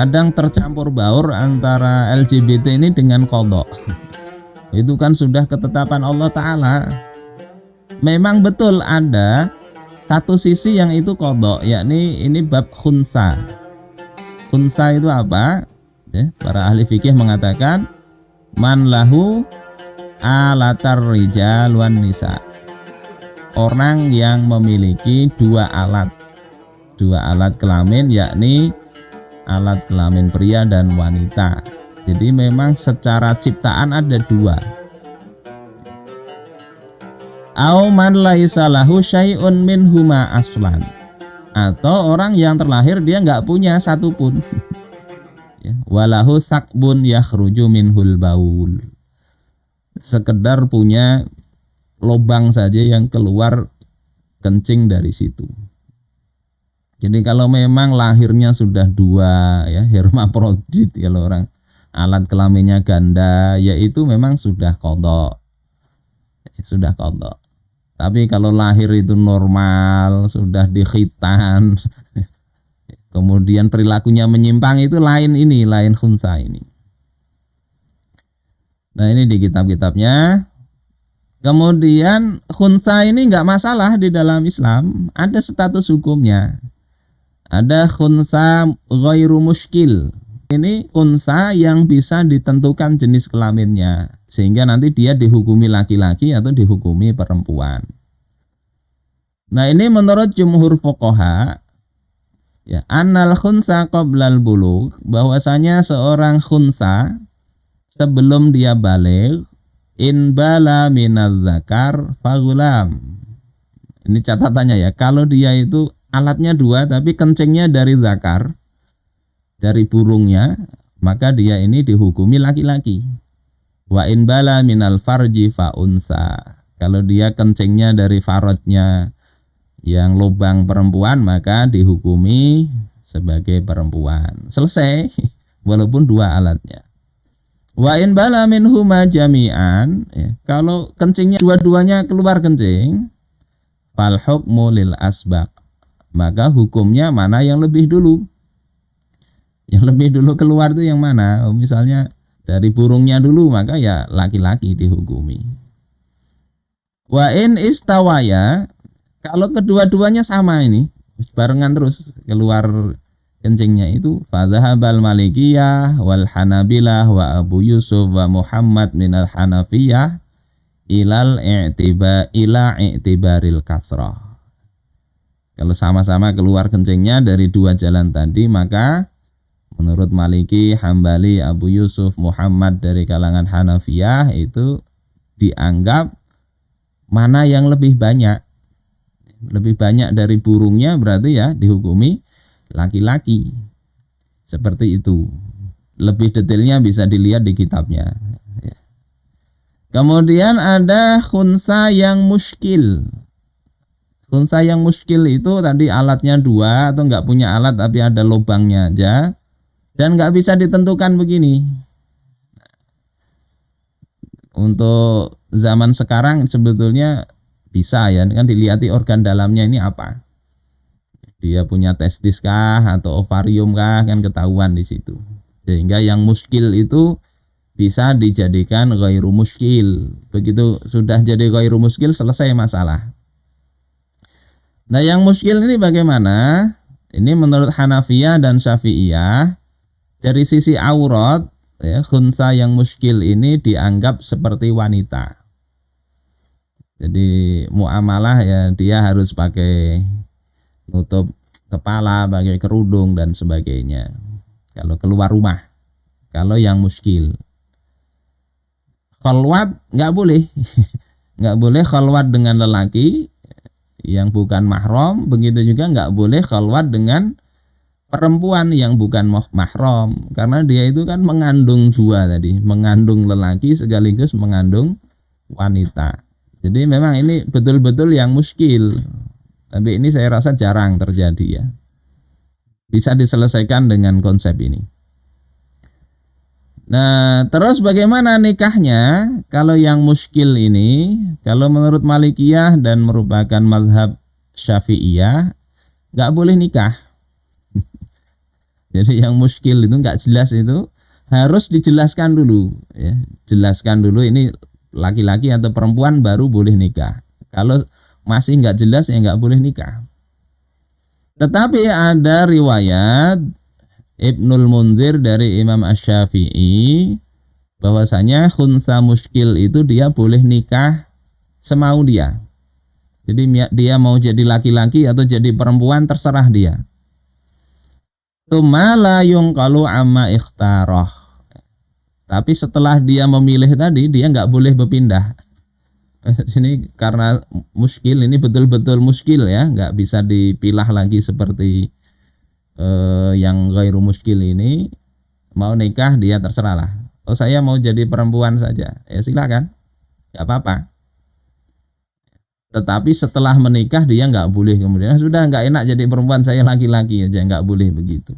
kadang tercampur baur antara LGBT ini dengan qadha. Itu kan sudah ketetapan Allah Ta'ala. Memang betul ada satu sisi yang itu qadha, yakni ini bab khunsa. Khunsa itu apa? Ya, para ahli fikih mengatakan man lahu alatar rijal wan nisa. Orang yang memiliki dua alat kelamin, yakni alat kelamin pria dan wanita. Jadi memang secara ciptaan ada dua. Au man laisa lahu syai'un minhuma aslan. Atau orang yang terlahir dia nggak punya satupun. Ya, walahu sakbun yakhruju minhul baul. Sekedar punya lubang saja yang keluar kencing dari situ. Jadi kalau memang lahirnya sudah dua, ya hermafrodit, kalau orang alat kelaminnya ganda, yaitu memang sudah qadha. Sudah qadha. Tapi kalau lahir itu normal, sudah dikhitan, kemudian perilakunya menyimpang, itu lain, ini lain khunsa ini. Nah ini di kitab-kitabnya. Kemudian khunsa ini nggak masalah di dalam Islam, ada status hukumnya. Ada khunsa ghairu muskil. Ini khunsa yang bisa ditentukan jenis kelaminnya, sehingga nanti dia dihukumi laki-laki atau dihukumi perempuan. Nah ini menurut jumhur fuqaha, ya, annal khunsa qoblal bulugh, bahwasanya seorang khunsa sebelum dia baligh, in bala minaz zakar fagulam. Ini catatannya ya, kalau dia itu alatnya dua tapi kencingnya dari zakar, dari burungnya, maka dia ini dihukumi laki-laki. Wa in bala minal farji fa unsa. Kalau dia kencingnya dari farajnya yang lubang perempuan, maka dihukumi sebagai perempuan. Selesai, walaupun dua alatnya. Wa in bala minhuma jami'an, ya, kalau kencingnya dua-duanya keluar kencing, fal hukmu lil asbaq, maka hukumnya mana yang lebih dulu. Yang lebih dulu keluar itu yang mana? Misalnya dari burungnya dulu, maka ya laki-laki dihukumi. Wa in istawaya, kalau kedua-duanya sama ini, barengan terus keluar kencingnya itu, fadhahabal malikiyah wal hanabilah wa Abu Yusuf wa Muhammad minal hanafiyah ila i'tibaril kasrah. Kalau sama-sama keluar kencingnya dari dua jalan tadi, maka menurut Maliki, Hambali, Abu Yusuf, Muhammad dari kalangan Hanafiyah itu dianggap mana yang lebih banyak. Lebih banyak dari burungnya berarti ya dihukumi laki-laki. Seperti itu. Lebih detailnya bisa dilihat di kitabnya. Kemudian ada khunsa yang muskil. Khunsa yang muskil itu tadi alatnya dua atau nggak punya alat tapi ada lubangnya aja. Dan nggak bisa ditentukan begini. Untuk zaman sekarang sebetulnya bisa ya, kan dilihati organ dalamnya ini apa. Dia punya testis kah atau ovarium kah, kan ketahuan di situ. Sehingga yang muskil itu bisa dijadikan ghairu muskil. Begitu sudah jadi ghairu muskil, selesai masalah. Nah yang muskil ini bagaimana? Ini menurut Hanafiyah dan Syafi'iyah, dari sisi aurat, ya, khunsa yang muskil ini dianggap seperti wanita. Jadi muamalah ya dia harus pakai nutup kepala, pakai kerudung dan sebagainya. Kalau keluar rumah, kalau yang muskil, khalwat nggak boleh, nggak boleh khalwat dengan lelaki yang bukan mahram. Begitu juga nggak boleh khalwat dengan perempuan yang bukan mahram, karena dia itu kan mengandung dua tadi, mengandung lelaki sekaligus mengandung wanita. Jadi memang ini betul-betul yang muskil. Tapi ini saya rasa jarang terjadi ya. Bisa diselesaikan dengan konsep ini. Nah, terus bagaimana nikahnya? Kalau yang muskil ini, kalau menurut Malikiyah dan merupakan mazhab Syafi'iyah, nggak boleh nikah. Jadi yang muskil itu nggak jelas itu harus dijelaskan dulu, ya. Jelaskan dulu ini laki-laki atau perempuan baru boleh nikah. Kalau masih nggak jelas ya nggak boleh nikah. Tetapi ada riwayat Ibnul Munzir dari Imam Asy-Syafi'i bahwasanya khunsa muskil itu dia boleh nikah semau dia. Jadi dia mau jadi laki-laki atau jadi perempuan terserah dia. Tsumma yungqalu amma ikhtarah. Tapi setelah dia memilih tadi dia nggak boleh berpindah. Ini karena muskil, ini betul-betul muskil ya, nggak bisa dipilah lagi seperti yang ghairu muskil ini. Mau nikah dia terserah lah. Oh saya mau jadi perempuan saja, ya silakan, nggak apa-apa. Tetapi setelah menikah dia nggak boleh kemudian sudah nggak enak jadi perempuan saya laki-laki aja, nggak boleh begitu.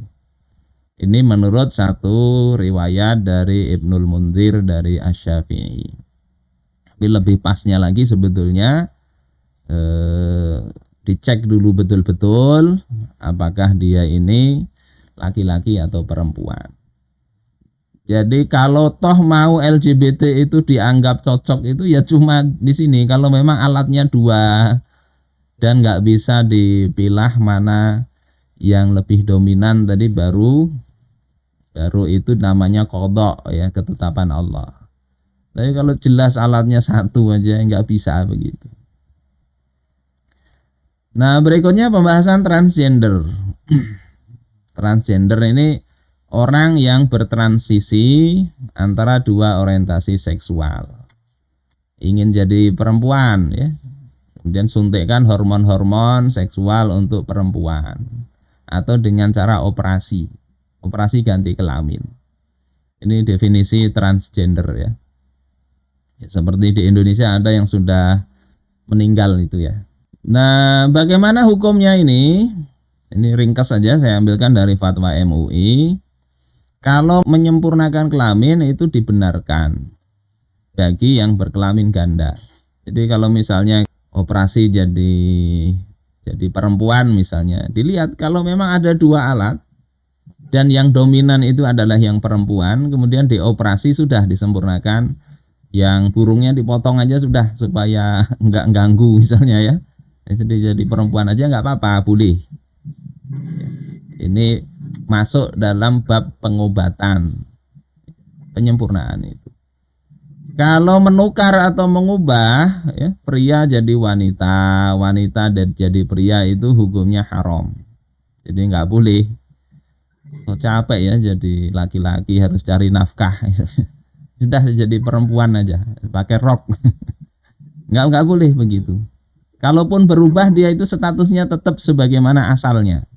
Ini menurut satu riwayat dari Ibnul Munzir dari Asy-Syafi'i. Tapi lebih pasnya lagi sebetulnya dicek dulu betul-betul apakah dia ini laki-laki atau perempuan. Jadi kalau toh mau LGBT itu dianggap cocok itu ya cuma di sini kalau memang alatnya dua dan nggak bisa dipilah mana yang lebih dominan tadi baru itu namanya qadha ya, ketetapan Allah. Tapi kalau jelas alatnya satu aja nggak bisa begitu. Nah berikutnya pembahasan transgender. Transgender ini orang yang bertransisi antara dua orientasi seksual. Ingin jadi perempuan ya. Kemudian suntikkan hormon-hormon seksual untuk perempuan atau dengan cara operasi ganti kelamin. Ini definisi transgender ya. Seperti di Indonesia ada yang sudah meninggal itu ya. Nah, bagaimana hukumnya ini? Ini ringkas saja saya ambilkan dari fatwa MUI. Kalau menyempurnakan kelamin itu dibenarkan bagi yang berkelamin ganda. Jadi kalau misalnya operasi jadi perempuan misalnya, dilihat kalau memang ada dua alat dan yang dominan itu adalah yang perempuan, kemudian dioperasi sudah disempurnakan, yang burungnya dipotong aja sudah supaya nggak ganggu misalnya ya. Jadi perempuan aja nggak apa-apa, boleh. Ini masuk dalam bab pengobatan, penyempurnaan itu. Kalau menukar atau mengubah ya, pria jadi wanita, wanita jadi pria itu hukumnya haram. Jadi nggak boleh. Oh, capek ya jadi laki-laki harus cari nafkah. Sudah jadi perempuan aja, pakai rok. Nggak boleh begitu. Kalaupun berubah dia itu statusnya tetap sebagaimana asalnya.